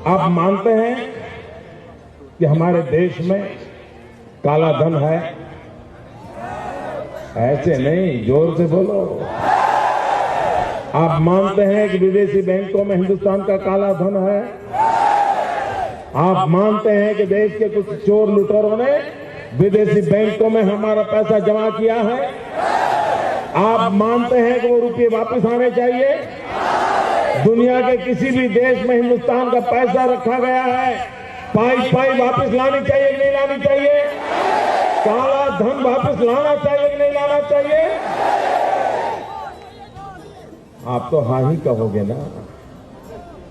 आप मानते हैं कि हमारे देश में काला धन है? ऐसे नहीं, जोर से बोलो। आप मानते हैं कि विदेशी बैंकों में हिंदुस्तान का काला धन है? आप मानते हैं कि देश के कुछ चोर लुटेरों ने विदेशी बैंकों में हमारा पैसा जमा किया है? आप मानते हैं कि वो रुपये वापस आने चाहिए? दुनिया के किसी भी देश में हिंदुस्तान का पैसा रखा गया है, पाई पाई वापस लानी चाहिए कि नहीं लानी चाहिए? काला धन वापस लाना चाहिए कि नहीं लाना चाहिए? आप तो हाँ ही कहोगे ना,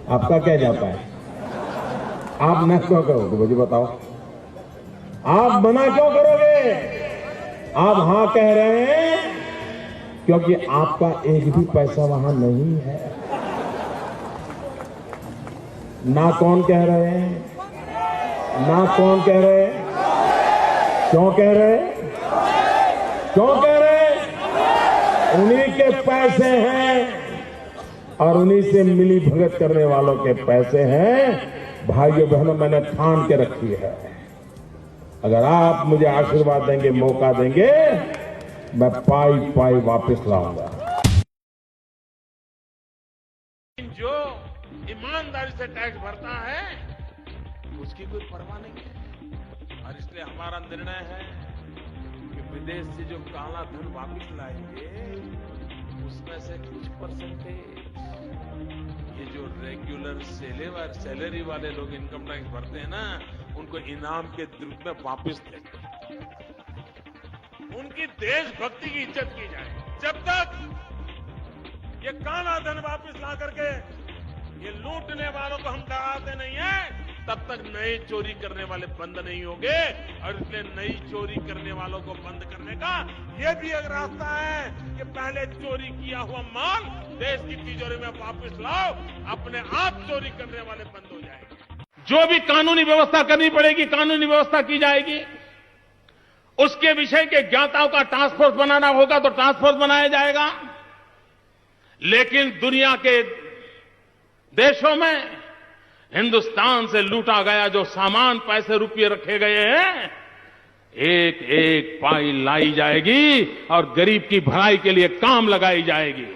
आपका क्या जाता है? आप न क्यों करोगे मुझे बताओ? आप मना क्यों करोगे? आप हाँ कह रहे हैं क्योंकि आपका एक भी पैसा वहां नहीं है। ना कौन कह रहे हैं, ना कौन कह रहे हैं, क्यों कह रहे हैं, क्यों कह रहे हैं? उन्हीं के पैसे हैं और उन्हीं से मिली भगत करने वालों के पैसे हैं। भाइयों बहनों, मैंने ठान के रखी है, अगर आप मुझे आशीर्वाद देंगे, मौका देंगे, मैं पाई पाई वापस लाऊंगा। जो ईमानदारी से टैक्स भरता है उसकी कोई परवाह नहीं है। और इसलिए हमारा निर्णय है कि विदेश से जो काला धन वापस लाएंगे उसमें से कुछ परसेंटेज ये जो रेगुलर सैलरी वाले लोग इनकम टैक्स भरते हैं ना, उनको इनाम के रूप में वापस देते हैं। उनकी देशभक्ति की इज्जत की जाए। जब तक ये काला धन वापस ला करके ये लूटने वालों को हम डराते नहीं हैं, तब तक नए चोरी करने वाले बंद नहीं होंगे। और इसलिए नई चोरी करने वालों को बंद करने का ये भी एक रास्ता है कि पहले चोरी किया हुआ माल देश की तिजोरी में वापस लाओ, अपने आप चोरी करने वाले बंद हो जाएंगे। जो भी कानूनी व्यवस्था करनी पड़ेगी, कानूनी व्यवस्था की जाएगी। उसके विषय के ज्ञाताओं का टास्क फोर्स बनाना होगा तो टास्क फोर्स बनाया जाएगा। लेकिन दुनिया के देशों में हिंदुस्तान से लूटा गया जो सामान, पैसे, रुपये रखे गए हैं, एक एक पाई लाई जाएगी और गरीब की भलाई के लिए काम लगाई जाएगी।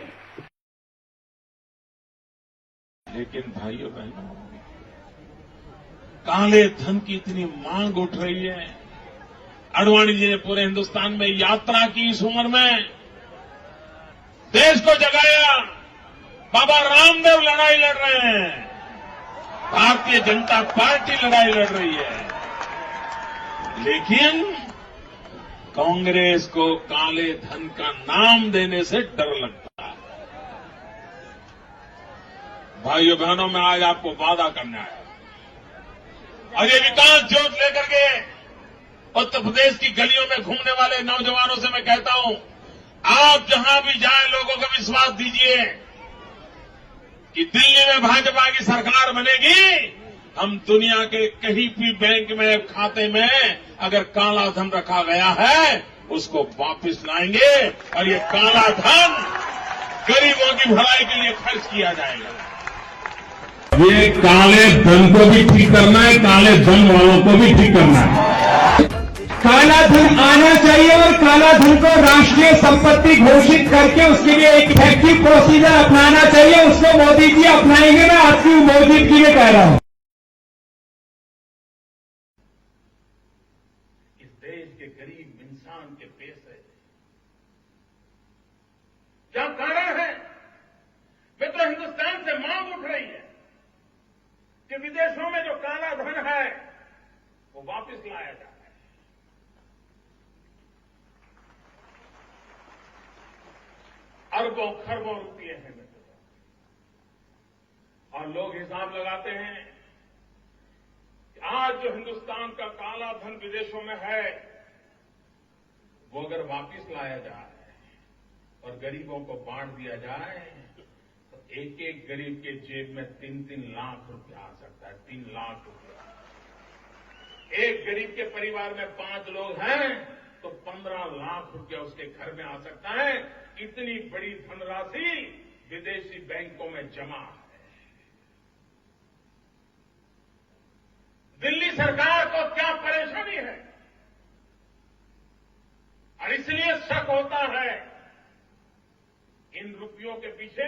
लेकिन भाइयों बहनों, काले धन की इतनी मांग उठ रही है। आडवाणी जी ने पूरे हिंदुस्तान में यात्रा की इस उम्र में, देश को जगाया। बाबा रामदेव लड़ाई लड़ रहे हैं, भारतीय जनता पार्टी लड़ाई लड़ रही है। लेकिन कांग्रेस को काले धन का नाम देने से डर लगता है। भाइयों बहनों, मैं आज आपको वादा करने आया और ये विकास ज्योत लेकर के उत्तर प्रदेश की गलियों में घूमने वाले नौजवानों से मैं कहता हूं, आप जहां भी जाएं लोगों को विश्वास दीजिए कि दिल्ली में भाजपा की सरकार बनेगी। हम दुनिया के कहीं भी बैंक में, खाते में अगर काला धन रखा गया है उसको वापस लाएंगे और ये काला धन गरीबों की भलाई के लिए खर्च किया जाएगा। ये काले धन को भी ठीक करना है, काले धन वालों को भी ठीक करना है। काला धन आना चाहिए और काला धन को राष्ट्रीय संपत्ति घोषित करके उसके लिए एक इफेक्टिव प्रोसीजर अपनाना चाहिए। उसको मोदी जी अपनाएंगे, मैं आपकी मौजूदगी में कह रहा हूं। इस देश के गरीब इंसान के पैसे क्या कारण है? वे तो हिंदुस्तान से मांग उठ रही है कि विदेशों में जो काला धन है वो वापस लाया जाए। अरबों खरबों रुपये हैं मेरे और लोग हिसाब लगाते हैं कि आज जो हिंदुस्तान का काला धन विदेशों में है वो अगर वापस लाया जाए और गरीबों को बांट दिया जाए तो एक एक गरीब के जेब में 3-3 लाख रुपया आ सकता है। 3 लाख रुपया। एक गरीब के परिवार में 5 लोग हैं तो 15 लाख रुपया उसके घर में आ सकता है। इतनी बड़ी धनराशि विदेशी बैंकों में जमा है। दिल्ली सरकार को क्या परेशानी है और इसलिए शक होता है इन रुपयों के पीछे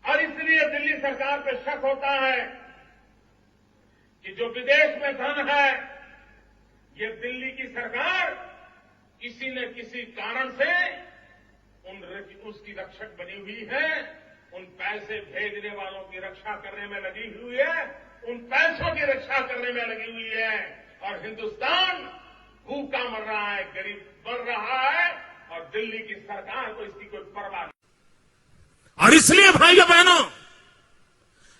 और इसलिए दिल्ली सरकार पे शक होता है कि जो विदेश में धन है ये दिल्ली की सरकार किसी न किसी कारण से उसकी रक्षक बनी हुई है, उन पैसे भेजने वालों की रक्षा करने में लगी हुई है, उन पैसों की रक्षा करने में लगी हुई है और हिंदुस्तान भूखा मर रहा है, गरीब मर रहा है और दिल्ली की सरकार को इसकी कोई परवाह नहीं। और इसलिए भाइयों बहनों,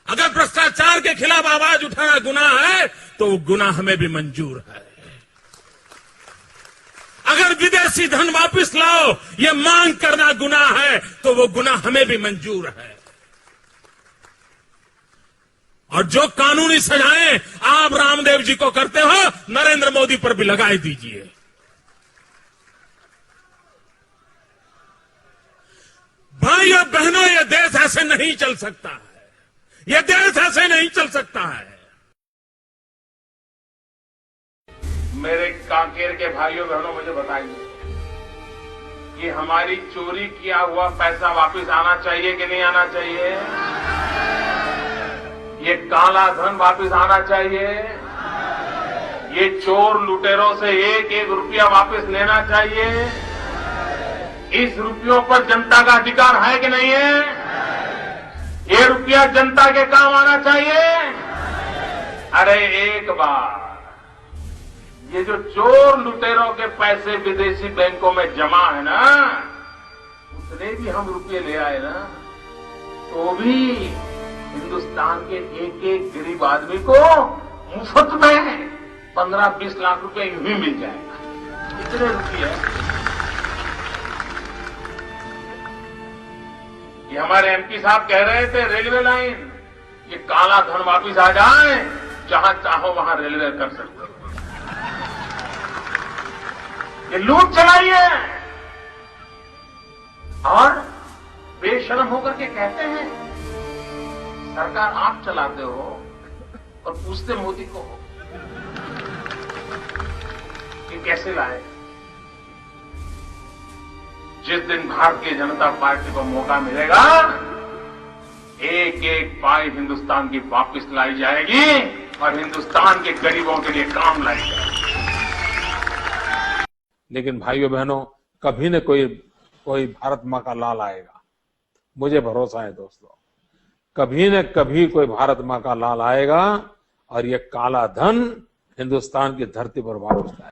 अगर भ्रष्टाचार के खिलाफ आवाज उठाना गुनाह है तो वो गुनाह हमें भी मंजूर है। अगर विदेशी धन वापस लाओ ये मांग करना गुनाह है तो वो गुनाह हमें भी मंजूर है। और जो कानूनी सजाएं आप रामदेव जी को करते हो, नरेंद्र मोदी पर भी लगाई दीजिए। भाइयों बहनों, ये देश ऐसे नहीं चल सकता है, ये देश ऐसे नहीं चल सकता है। मेरे कांकेर के भाइयों बहनों मुझे बताइए कि हमारी चोरी किया हुआ पैसा वापस आना चाहिए कि नहीं आना चाहिए? ये काला धन वापस आना चाहिए? ये चोर लुटेरों से एक एक रुपया वापस लेना चाहिए? इस रुपयों पर जनता का अधिकार है कि नहीं है? ये रुपया जनता के काम आना चाहिए? अरे एक बार ये जो चोर लुटेरों के पैसे विदेशी बैंकों में जमा है ना, उतने भी हम रुपये ले आए ना, तो भी हिंदुस्तान के एक एक गरीब आदमी को मुफ्त में 15-20 लाख रुपए यूं ही मिल जाएगा। इतने रुपये ये हमारे एमपी साहब कह रहे थे, रेलवे लाइन ये काला धन वापिस आ जाए, जहां चाहो वहां रेलवे कर सकते हो। ये लूट चलाई है और बेशर्म होकर के कहते हैं सरकार आप चलाते हो और पूछते मोदी को कि कैसे लाए। जिस दिन भारतीय जनता पार्टी को मौका मिलेगा, एक एक पाई हिंदुस्तान की वापस लाई जाएगी और हिंदुस्तान के गरीबों के लिए काम लाई जाएगी। लेकिन भाइयों बहनों, कभी न कोई भारत मां का लाल आएगा, मुझे भरोसा है दोस्तों। कभी न कभी कोई भारत मां का लाल आएगा और ये काला धन हिंदुस्तान की धरती पर वापस आएगा।